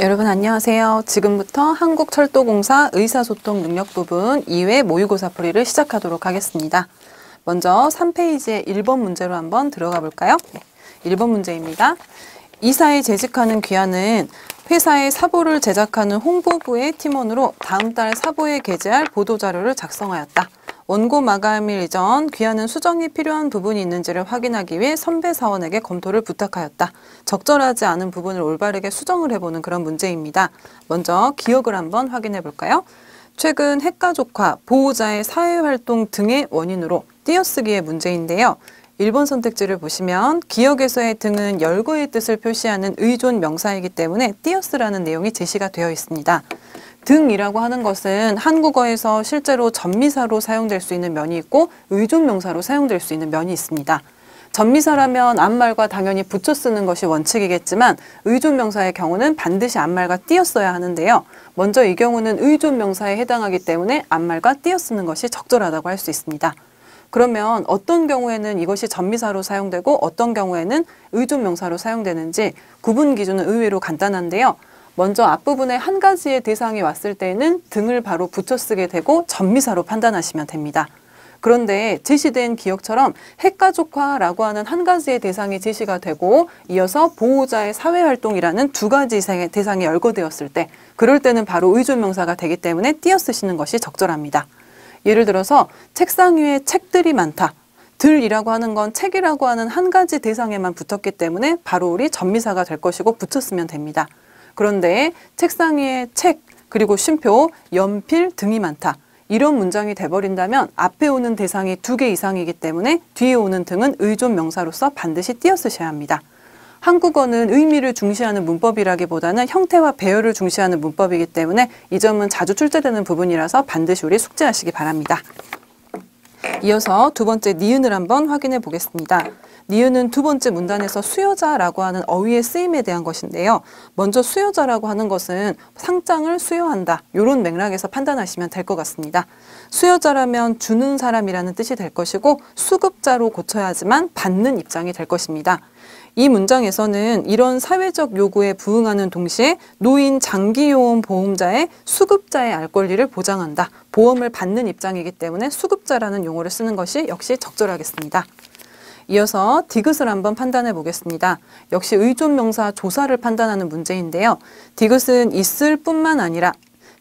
여러분 안녕하세요. 지금부터 한국철도공사 의사소통 능력 부분 2회 모의고사 풀이를 시작하도록 하겠습니다. 먼저 3페이지의 1번 문제로 한번 들어가 볼까요? 1번 문제입니다. 이사에 재직하는 귀하는 회사의 사보를 제작하는 홍보부의 팀원으로 다음 달 사보에 게재할 보도자료를 작성하였다. 원고 마감일 이전 귀하는 수정이 필요한 부분이 있는지를 확인하기 위해 선배 사원에게 검토를 부탁하였다. 적절하지 않은 부분을 올바르게 수정을 해보는 그런 문제입니다. 먼저 기억을 한번 확인해 볼까요? 최근 핵가족화, 보호자의 사회활동 등의 원인으로 띄어쓰기의 문제인데요. 1번 선택지를 보시면 기역에서의 등은 열거의 뜻을 표시하는 의존 명사이기 때문에 띄어쓰라는 내용이 제시가 되어 있습니다. 등이라고 하는 것은 한국어에서 실제로 전미사로 사용될 수 있는 면이 있고 의존 명사로 사용될 수 있는 면이 있습니다. 전미사라면 앞말과 당연히 붙여 쓰는 것이 원칙이겠지만 의존 명사의 경우는 반드시 앞말과 띄어 써야 하는데요. 먼저 이 경우는 의존 명사에 해당하기 때문에 앞말과 띄어 쓰는 것이 적절하다고 할 수 있습니다. 그러면 어떤 경우에는 이것이 전미사로 사용되고 어떤 경우에는 의존 명사로 사용되는지 구분 기준은 의외로 간단한데요. 먼저 앞부분에 한 가지의 대상이 왔을 때는 등을 바로 붙여 쓰게 되고 전미사로 판단하시면 됩니다. 그런데 제시된 기역처럼 핵가족화라고 하는 한 가지의 대상이 제시가 되고 이어서 보호자의 사회활동이라는 두 가지 이상의 대상이 열거되었을 때 그럴 때는 바로 의존 명사가 되기 때문에 띄어 쓰시는 것이 적절합니다. 예를 들어서 책상 위에 책들이 많다. 들이라고 하는 건 책이라고 하는 한 가지 대상에만 붙었기 때문에 바로 우리 전미사가 될 것이고 붙였으면 됩니다. 그런데 책상 위에 책, 그리고 쉼표, 연필 등이 많다. 이런 문장이 돼버린다면 앞에 오는 대상이 2개 이상이기 때문에 뒤에 오는 등은 의존 명사로서 반드시 띄어 쓰셔야 합니다. 한국어는 의미를 중시하는 문법이라기보다는 형태와 배열을 중시하는 문법이기 때문에 이 점은 자주 출제되는 부분이라서 반드시 우리 숙지하시기 바랍니다. 이어서 두 번째 니은을 한번 확인해 보겠습니다. 니은은 두 번째 문단에서 수여자라고 하는 어휘의 쓰임에 대한 것인데요. 먼저 수여자라고 하는 것은 상장을 수여한다. 이런 맥락에서 판단하시면 될 것 같습니다. 수여자라면 주는 사람이라는 뜻이 될 것이고 수급자로 고쳐야지만 받는 입장이 될 것입니다. 이 문장에서는 이런 사회적 요구에 부응하는 동시에 노인 장기요원 보험자의 수급자의 알 권리를 보장한다. 보험을 받는 입장이기 때문에 수급자라는 용어를 쓰는 것이 역시 적절하겠습니다. 이어서 디귿을 한번 판단해 보겠습니다. 역시 의존 명사 조사를 판단하는 문제인데요. 디귿은 있을 뿐만 아니라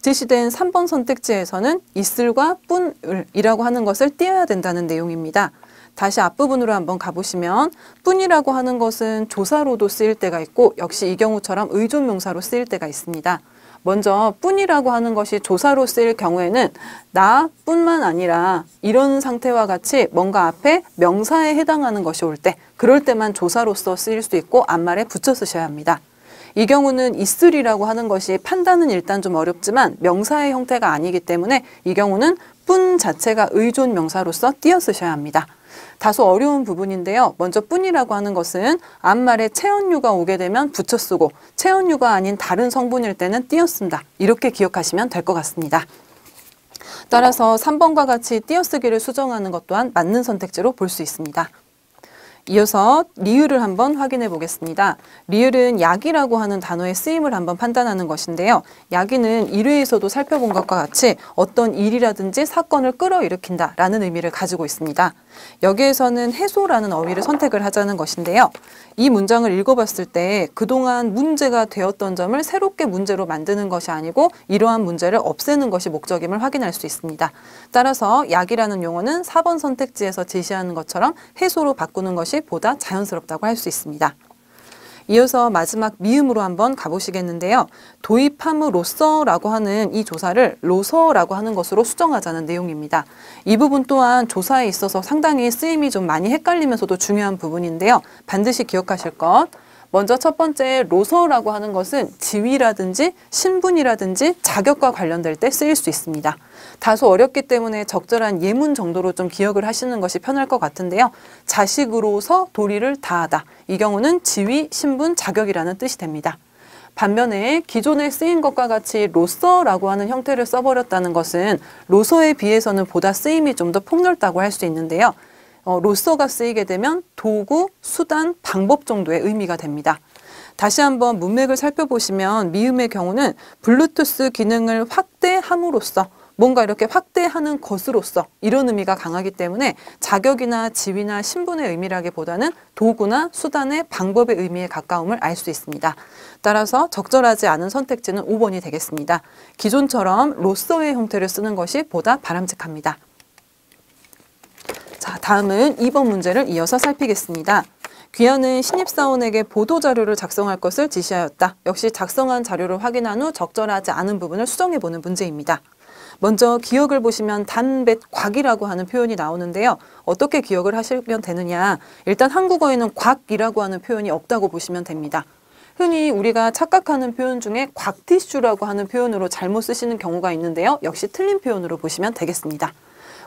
제시된 3번 선택지에서는 있을과 뿐을이라고 하는 것을 띄어야 된다는 내용입니다. 다시 앞부분으로 한번 가보시면 뿐이라고 하는 것은 조사로도 쓰일 때가 있고 역시 이 경우처럼 의존 명사로 쓰일 때가 있습니다. 먼저 뿐이라고 하는 것이 조사로 쓰일 경우에는 나 뿐만 아니라 이런 상태와 같이 뭔가 앞에 명사에 해당하는 것이 올 때 그럴 때만 조사로서 쓰일 수 있고 앞말에 붙여 쓰셔야 합니다. 이 경우는 있으리라고 하는 것이 판단은 일단 좀 어렵지만 명사의 형태가 아니기 때문에 이 경우는 뿐 자체가 의존 명사로서 띄어 쓰셔야 합니다. 다소 어려운 부분인데요. 먼저 뿐이라고 하는 것은 앞말에 체언유가 오게 되면 붙여 쓰고 체언유가 아닌 다른 성분일 때는 띄어 쓴다. 이렇게 기억하시면 될 것 같습니다. 따라서 3번과 같이 띄어쓰기를 수정하는 것 또한 맞는 선택지로 볼 수 있습니다. 이어서 리을을 한번 확인해 보겠습니다. 리을은 약이라고 하는 단어의 쓰임을 한번 판단하는 것인데요. 약이는 1회에서도 살펴본 것과 같이 어떤 일이라든지 사건을 끌어일으킨다 라는 의미를 가지고 있습니다. 여기에서는 해소라는 어휘를 선택을 하자는 것인데요. 이 문장을 읽어봤을 때 그동안 문제가 되었던 점을 새롭게 문제로 만드는 것이 아니고 이러한 문제를 없애는 것이 목적임을 확인할 수 있습니다. 따라서 약이라는 용어는 4번 선택지에서 제시하는 것처럼 해소로 바꾸는 것이 보다 자연스럽다고 할 수 있습니다. 이어서 마지막 미음으로 한번 가보시겠는데요. 도입함으로써라고 하는 이 조사를 로서라고 하는 것으로 수정하자는 내용입니다. 이 부분 또한 조사에 있어서 상당히 쓰임이 좀 많이 헷갈리면서도 중요한 부분인데요. 반드시 기억하실 것. 먼저 첫 번째 로서라고 하는 것은 지위라든지 신분이라든지 자격과 관련될 때 쓰일 수 있습니다. 다소 어렵기 때문에 적절한 예문 정도로 좀 기억을 하시는 것이 편할 것 같은데요. 자식으로서 도리를 다하다. 이 경우는 지위, 신분, 자격이라는 뜻이 됩니다. 반면에 기존에 쓰인 것과 같이 로서라고 하는 형태를 써버렸다는 것은 로서에 비해서는 보다 쓰임이 좀 더 폭넓다고 할 수 있는데요. 로서가 쓰이게 되면 도구, 수단, 방법 정도의 의미가 됩니다. 다시 한번 문맥을 살펴보시면 미음의 경우는 블루투스 기능을 확대함으로써 뭔가 이렇게 확대하는 것으로서 이런 의미가 강하기 때문에 자격이나 지위나 신분의 의미라기보다는 도구나 수단의 방법의 의미에 가까움을 알 수 있습니다. 따라서 적절하지 않은 선택지는 5번이 되겠습니다. 기존처럼 로서의 형태를 쓰는 것이 보다 바람직합니다. 자, 다음은 2번 문제를 이어서 살피겠습니다. 귀하는 신입사원에게 보도자료를 작성할 것을 지시하였다. 역시 작성한 자료를 확인한 후 적절하지 않은 부분을 수정해보는 문제입니다. 먼저 기억을 보시면 단뱃곽이라고 하는 표현이 나오는데요. 어떻게 기억을 하시면 되느냐. 일단 한국어에는 곽이라고 하는 표현이 없다고 보시면 됩니다. 흔히 우리가 착각하는 표현 중에 곽티슈라고 하는 표현으로 잘못 쓰시는 경우가 있는데요. 역시 틀린 표현으로 보시면 되겠습니다.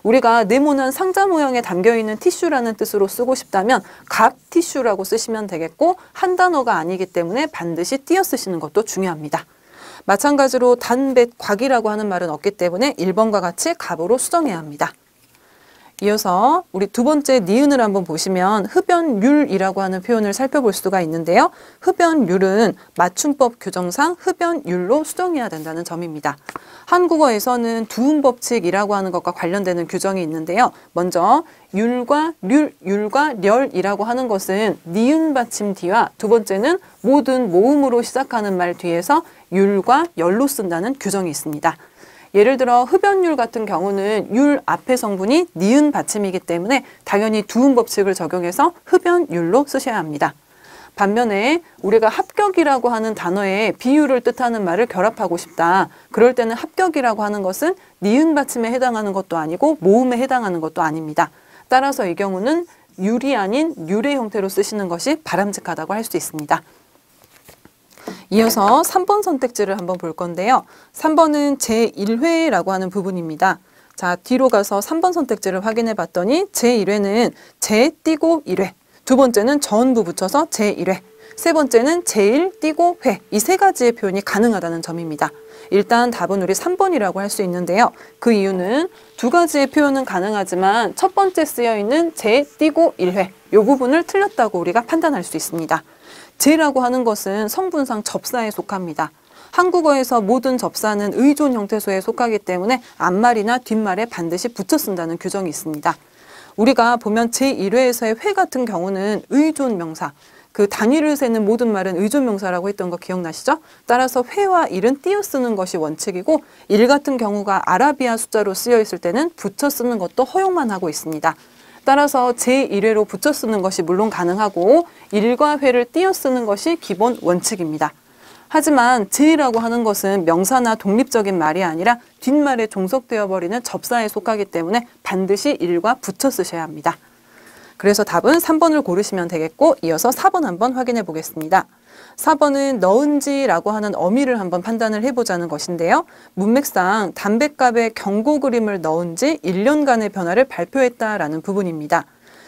우리가 네모난 상자 모양에 담겨있는 티슈라는 뜻으로 쓰고 싶다면 곽티슈라고 쓰시면 되겠고 한 단어가 아니기 때문에 반드시 띄어 쓰시는 것도 중요합니다. 마찬가지로 단뱃곽이라고 하는 말은 없기 때문에 1번과 같이 갑으로 수정해야 합니다. 이어서 우리 두 번째 니은을 한번 보시면 흡연율이라고 하는 표현을 살펴볼 수가 있는데요. 흡연율은 맞춤법 규정상 흡연율로 수정해야 된다는 점입니다. 한국어에서는 두음법칙이라고 하는 것과 관련되는 규정이 있는데요. 먼저 율과 률, 율과 렬이라고 하는 것은 니은 받침 뒤와 두 번째는 모든 모음으로 시작하는 말 뒤에서 율과 열로 쓴다는 규정이 있습니다. 예를 들어 흡연율 같은 경우는 율 앞의 성분이 니은 받침이기 때문에 당연히 두음 법칙을 적용해서 흡연율로 쓰셔야 합니다. 반면에 우리가 합격이라고 하는 단어에 비율을 뜻하는 말을 결합하고 싶다. 그럴 때는 합격이라고 하는 것은 니은 받침에 해당하는 것도 아니고 모음에 해당하는 것도 아닙니다. 따라서 이 경우는 율이 아닌 율의 형태로 쓰시는 것이 바람직하다고 할 수 있습니다. 이어서 3번 선택지를 한번 볼 건데요. 3번은 제1회라고 하는 부분입니다. 자, 뒤로 가서 3번 선택지를 확인해 봤더니 제1회는 제 띄고 1회, 두 번째는 전부 붙여서 제1회, 세 번째는 제1 띄고 회, 이 세 가지의 표현이 가능하다는 점입니다. 일단 답은 우리 3번이라고 할 수 있는데요. 그 이유는 두 가지의 표현은 가능하지만 첫 번째 쓰여 있는 제 띄고 1회, 이 부분을 틀렸다고 우리가 판단할 수 있습니다. 제라고 하는 것은 성분상 접사에 속합니다. 한국어에서 모든 접사는 의존 형태소에 속하기 때문에 앞말이나 뒷말에 반드시 붙여 쓴다는 규정이 있습니다. 우리가 보면 제1회에서의 회 같은 경우는 의존 명사, 그 단위를 세는 모든 말은 의존 명사라고 했던 거 기억나시죠? 따라서 회와 일은 띄어 쓰는 것이 원칙이고 일 같은 경우가 아라비아 숫자로 쓰여 있을 때는 붙여 쓰는 것도 허용만 하고 있습니다. 따라서 제1회로 붙여 쓰는 것이 물론 가능하고 일과 회를 띄어 쓰는 것이 기본 원칙입니다. 하지만 제라고 하는 것은 명사나 독립적인 말이 아니라 뒷말에 종속되어 버리는 접사에 속하기 때문에 반드시 일과 붙여 쓰셔야 합니다. 그래서 답은 3번을 고르시면 되겠고 이어서 4번 한번 확인해 보겠습니다. 4번은 넣은지라고 하는 어미를 한번 판단을 해보자는 것인데요. 문맥상 담뱃갑에 경고 그림을 넣은지 1년간의 변화를 발표했다라는 부분입니다.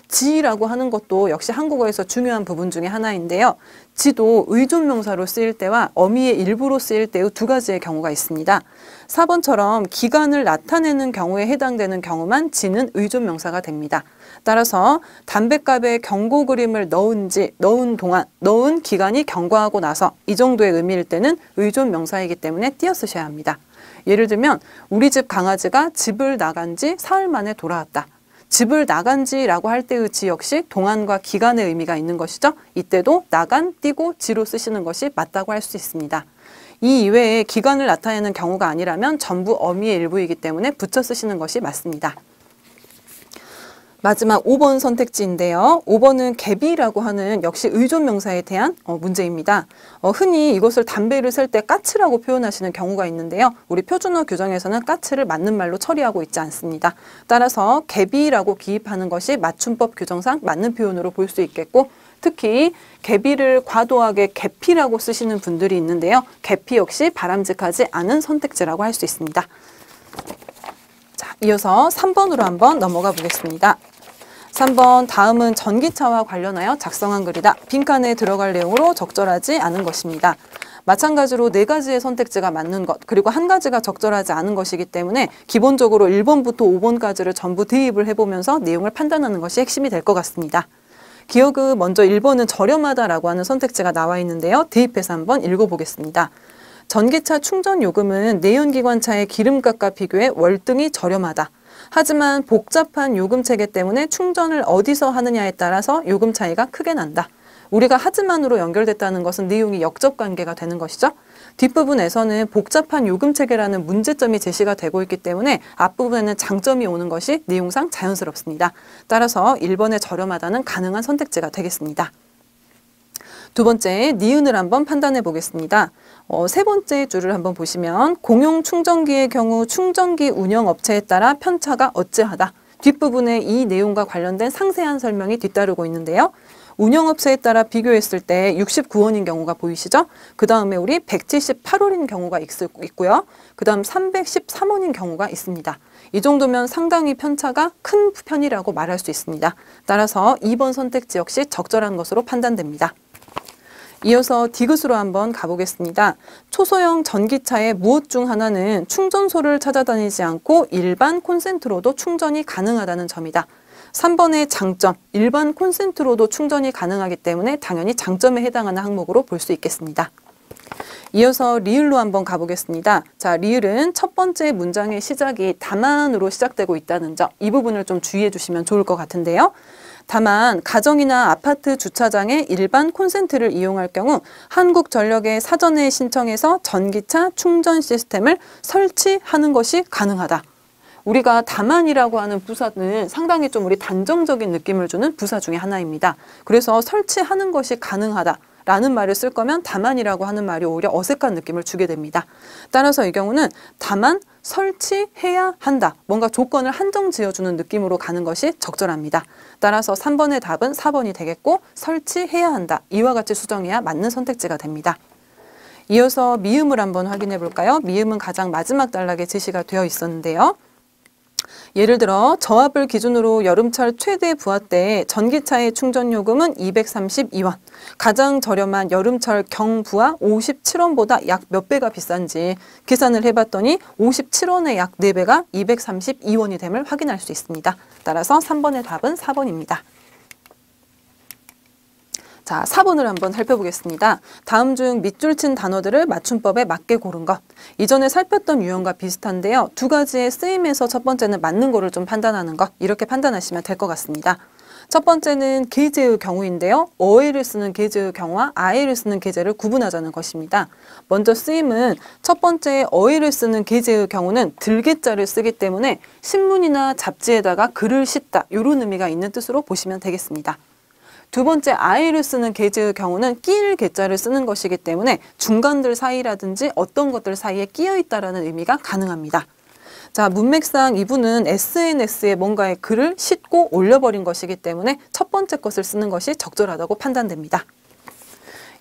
지라고 하는 것도 역시 한국어에서 중요한 부분 중에 하나인데요. 지도 의존 명사로 쓰일 때와 어미의 일부로 쓰일 때의 두 가지의 경우가 있습니다. 4번처럼 기간을 나타내는 경우에 해당되는 경우만 지는 의존 명사가 됩니다. 따라서 담뱃갑에 경고 그림을 넣은 동안, 넣은 기간이 경과하고 나서 이 정도의 의미일 때는 의존 명사이기 때문에 띄어 쓰셔야 합니다. 예를 들면 우리 집 강아지가 집을 나간 지 사흘 만에 돌아왔다. 집을 나간 지라고 할 때의 지 역시 동안과 기간의 의미가 있는 것이죠. 이때도 나간, 띄고 지로 쓰시는 것이 맞다고 할 수 있습니다. 이 이외에 기간을 나타내는 경우가 아니라면 전부 어미의 일부이기 때문에 붙여 쓰시는 것이 맞습니다. 마지막 5번 선택지인데요. 5번은 갭이라고 하는 역시 의존 명사에 대한 문제입니다. 흔히 이것을 담배를 셀 때 까치라고 표현하시는 경우가 있는데요. 우리 표준어 규정에서는 까치를 맞는 말로 처리하고 있지 않습니다. 따라서 갭이라고 기입하는 것이 맞춤법 규정상 맞는 표현으로 볼 수 있겠고 특히 갭이를 과도하게 개피라고 쓰시는 분들이 있는데요. 개피 역시 바람직하지 않은 선택지라고 할 수 있습니다. 자, 이어서 3번으로 한번 넘어가 보겠습니다. 3번 다음은 전기차와 관련하여 작성한 글이다. 빈칸에 들어갈 내용으로 적절하지 않은 것입니다. 마찬가지로 4가지의 선택지가 맞는 것 그리고 한 가지가 적절하지 않은 것이기 때문에 기본적으로 1번부터 5번까지를 전부 대입을 해보면서 내용을 판단하는 것이 핵심이 될 것 같습니다. 기억은 먼저 1번은 저렴하다라고 하는 선택지가 나와 있는데요. 대입해서 한번 읽어보겠습니다. 전기차 충전 요금은 내연기관차의 기름값과 비교해 월등히 저렴하다. 하지만 복잡한 요금 체계 때문에 충전을 어디서 하느냐에 따라서 요금 차이가 크게 난다. 우리가 하지만으로 연결됐다는 것은 내용이 역접관계가 되는 것이죠. 뒷부분에서는 복잡한 요금 체계라는 문제점이 제시가 되고 있기 때문에 앞부분에는 장점이 오는 것이 내용상 자연스럽습니다. 따라서 1번의 저렴하다는 가능한 선택지가 되겠습니다. 두 번째, 니은을 한번 판단해 보겠습니다. 세 번째 줄을 한번 보시면 공용 충전기의 경우 충전기 운영업체에 따라 편차가 어찌하다. 뒷부분에 이 내용과 관련된 상세한 설명이 뒤따르고 있는데요. 운영업체에 따라 비교했을 때 69원인 경우가 보이시죠? 그 다음에 우리 178원인 경우가 있고요. 그 다음 313원인 경우가 있습니다. 이 정도면 상당히 편차가 큰 편이라고 말할 수 있습니다. 따라서 2번 선택지 역시 적절한 것으로 판단됩니다. 이어서 디귿으로 한번 가보겠습니다. 초소형 전기차의 무엇 중 하나는 충전소를 찾아다니지 않고 일반 콘센트로도 충전이 가능하다는 점이다. 3번의 장점, 일반 콘센트로도 충전이 가능하기 때문에 당연히 장점에 해당하는 항목으로 볼 수 있겠습니다. 이어서 리을로 한번 가보겠습니다. 자, 리을은 첫 번째 문장의 시작이 다만으로 시작되고 있다는 점, 이 부분을 좀 주의해 주시면 좋을 것 같은데요. 다만 가정이나 아파트 주차장에 일반 콘센트를 이용할 경우 한국전력에 사전에 신청해서 전기차 충전 시스템을 설치하는 것이 가능하다. 우리가 다만이라고 하는 부사는 상당히 좀 우리 단정적인 느낌을 주는 부사 중에 하나입니다. 그래서 설치하는 것이 가능하다라는 말을 쓸 거면 다만이라고 하는 말이 오히려 어색한 느낌을 주게 됩니다. 따라서 이 경우는 다만 설치해야 한다. 뭔가 조건을 한정 지어주는 느낌으로 가는 것이 적절합니다. 따라서 3번의 답은 4번이 되겠고 설치해야 한다. 이와 같이 수정해야 맞는 선택지가 됩니다. 이어서 미음을 한번 확인해 볼까요? 미음은 가장 마지막 단락에 제시가 되어 있었는데요. 예를 들어 저압을 기준으로 여름철 최대 부하 때 전기차의 충전 요금은 232원. 가장 저렴한 여름철 경부하 57원보다 약 몇 배가 비싼지 계산을 해봤더니 57원의 약 4배가 232원이 됨을 확인할 수 있습니다. 따라서 3번의 답은 4번입니다. 자, 4번을 한번 살펴보겠습니다. 다음 중 밑줄 친 단어들을 맞춤법에 맞게 고른 것. 이전에 살폈던 유형과 비슷한데요. 두 가지의 쓰임에서 첫 번째는 맞는 거를 좀 판단하는 것. 이렇게 판단하시면 될 것 같습니다. 첫 번째는 계제의 경우인데요. 어에를 쓰는 계제의 경우와 아에를 쓰는 계제를 구분하자는 것입니다. 먼저 쓰임은 첫 번째 어에를 쓰는 계제의 경우는 들개자를 쓰기 때문에 신문이나 잡지에다가 글을 싣다 이런 의미가 있는 뜻으로 보시면 되겠습니다. 두 번째 아이를 쓰는 계제의 경우는 끼일 개자를 쓰는 것이기 때문에 중간들 사이라든지 어떤 것들 사이에 끼어 있다라는 의미가 가능합니다. 자, 문맥상 이분은 SNS에 뭔가의 글을 싣고 올려버린 것이기 때문에 첫 번째 것을 쓰는 것이 적절하다고 판단됩니다.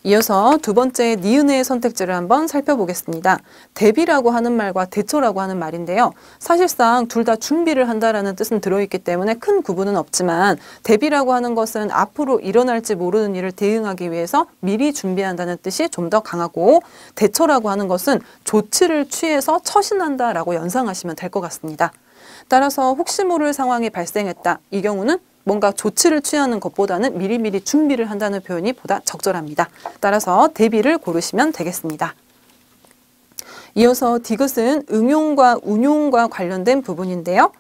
이어서 두 번째 니은의 선택지를 한번 살펴보겠습니다. 대비라고 하는 말과 대처라고 하는 말인데요. 사실상 둘 다 준비를 한다라는 뜻은 들어있기 때문에 큰 구분은 없지만 대비라고 하는 것은 앞으로 일어날지 모르는 일을 대응하기 위해서 미리 준비한다는 뜻이 좀 더 강하고 대처라고 하는 것은 조치를 취해서 처신한다라고 연상하시면 될 것 같습니다. 따라서 혹시 모를 상황이 발생했다. 이 경우는 뭔가 조치를 취하는 것보다는 미리미리 준비를 한다는 표현이 보다 적절합니다. 따라서 대비를 고르시면 되겠습니다. 이어서 디귿은 응용과 운용과 관련된 부분인데요.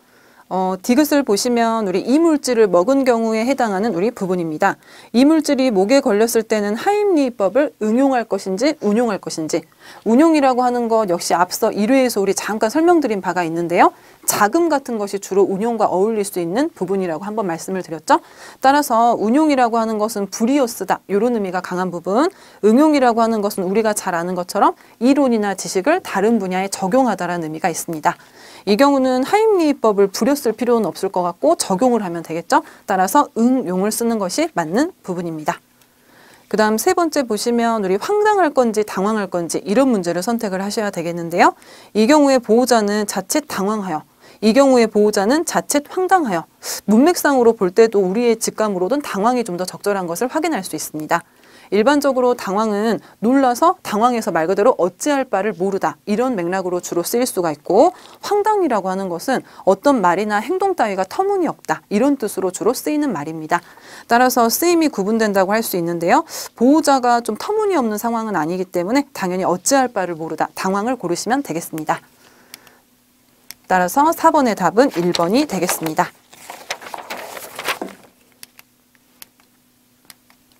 디귿을 보시면 우리 이물질을 먹은 경우에 해당하는 우리 부분입니다. 이물질이 목에 걸렸을 때는 하임리히법을 응용할 것인지 운용할 것인지 운용이라고 하는 것 역시 앞서 1회에서 우리 잠깐 설명드린 바가 있는데요. 자금 같은 것이 주로 운용과 어울릴 수 있는 부분이라고 한번 말씀을 드렸죠. 따라서 운용이라고 하는 것은 불이어 쓰다 이런 의미가 강한 부분, 응용이라고 하는 것은 우리가 잘 아는 것처럼 이론이나 지식을 다른 분야에 적용하다라는 의미가 있습니다. 이 경우는 하임리히법을 부렸을 필요는 없을 것 같고 적용을 하면 되겠죠. 따라서 응용을 쓰는 것이 맞는 부분입니다. 그 다음 세 번째 보시면 우리 황당할 건지 당황할 건지 이런 문제를 선택을 하셔야 되겠는데요. 이 경우에 보호자는 자칫 당황하여, 이 경우에 보호자는 자칫 황당하여 문맥상으로 볼 때도 우리의 직감으로는 당황이 좀 더 적절한 것을 확인할 수 있습니다. 일반적으로 당황은 놀라서 당황해서 말 그대로 어찌할 바를 모르다 이런 맥락으로 주로 쓰일 수가 있고, 황당이라고 하는 것은 어떤 말이나 행동 따위가 터무니없다 이런 뜻으로 주로 쓰이는 말입니다. 따라서 쓰임이 구분된다고 할 수 있는데요. 보호자가 좀 터무니없는 상황은 아니기 때문에 당연히 어찌할 바를 모르다 당황을 고르시면 되겠습니다. 따라서 4번의 답은 1번이 되겠습니다.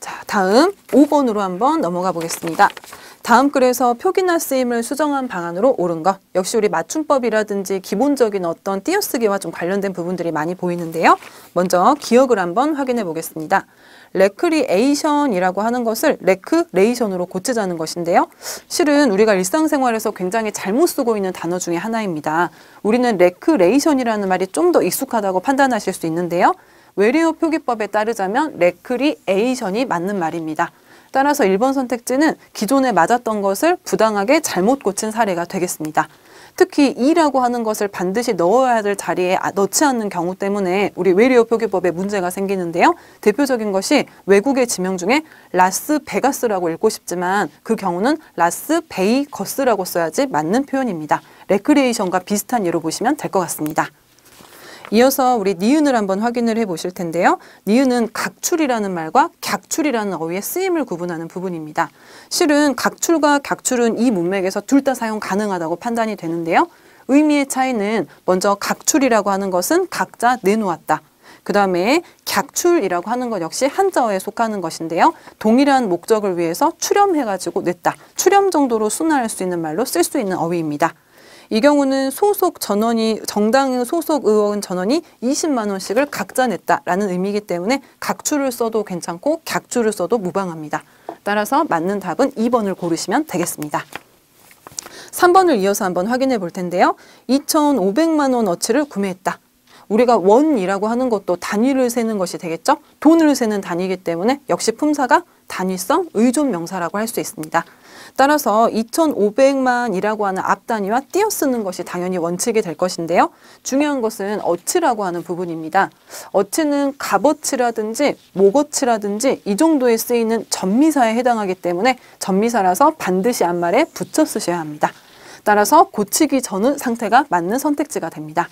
자, 다음 5번으로 한번 넘어가 보겠습니다. 다음 글에서 표기나 쓰임을 수정한 방안으로 옳은 것. 역시 우리 맞춤법이라든지 기본적인 어떤 띄어쓰기와 좀 관련된 부분들이 많이 보이는데요. 먼저 기억을 한번 확인해 보겠습니다. 레크리에이션이라고 하는 것을 레크레이션으로 고치자는 것인데요. 실은 우리가 일상생활에서 굉장히 잘못 쓰고 있는 단어 중에 하나입니다. 우리는 레크레이션이라는 말이 좀 더 익숙하다고 판단하실 수 있는데요. 외래어 표기법에 따르자면 레크리에이션이 맞는 말입니다. 따라서 1번 선택지는 기존에 맞았던 것을 부당하게 잘못 고친 사례가 되겠습니다. 특히 이라고 하는 것을 반드시 넣어야 될 자리에 넣지 않는 경우 때문에 우리 외래어 표기법에 문제가 생기는데요. 대표적인 것이 외국의 지명 중에 라스베가스라고 읽고 싶지만 그 경우는 라스베이거스라고 써야지 맞는 표현입니다. 레크리에이션과 비슷한 예로 보시면 될 것 같습니다. 이어서 우리 니은을 한번 확인을 해 보실 텐데요. 니은은 각출이라는 말과 객출이라는 어휘의 쓰임을 구분하는 부분입니다. 실은 각출과 객출은 이 문맥에서 둘 다 사용 가능하다고 판단이 되는데요. 의미의 차이는 먼저 각출이라고 하는 것은 각자 내놓았다. 그 다음에 객출이라고 하는 것 역시 한자어에 속하는 것인데요. 동일한 목적을 위해서 출염해가지고 냈다. 출염 정도로 순화할 수 있는 말로 쓸 수 있는 어휘입니다. 이 경우는 소속 전원이 정당 소속 의원 전원이 20만 원씩을 각자 냈다라는 의미이기 때문에 각출을 써도 괜찮고 객출을 써도 무방합니다. 따라서 맞는 답은 2번을 고르시면 되겠습니다. 3번을 이어서 한번 확인해 볼 텐데요. 2,500만 원어치를 구매했다. 우리가 원이라고 하는 것도 단위를 세는 것이 되겠죠? 돈을 세는 단위이기 때문에 역시 품사가 단위성 의존 명사라고 할 수 있습니다. 따라서 2,500만이라고 하는 앞단위와 띄어쓰는 것이 당연히 원칙이 될 것인데요. 중요한 것은 어치라고 하는 부분입니다. 어치는 값어치라든지 목어치라든지 이 정도에 쓰이는 전미사에 해당하기 때문에 전미사라서 반드시 앞말에 붙여 쓰셔야 합니다. 따라서 고치기 전의 상태가 맞는 선택지가 됩니다.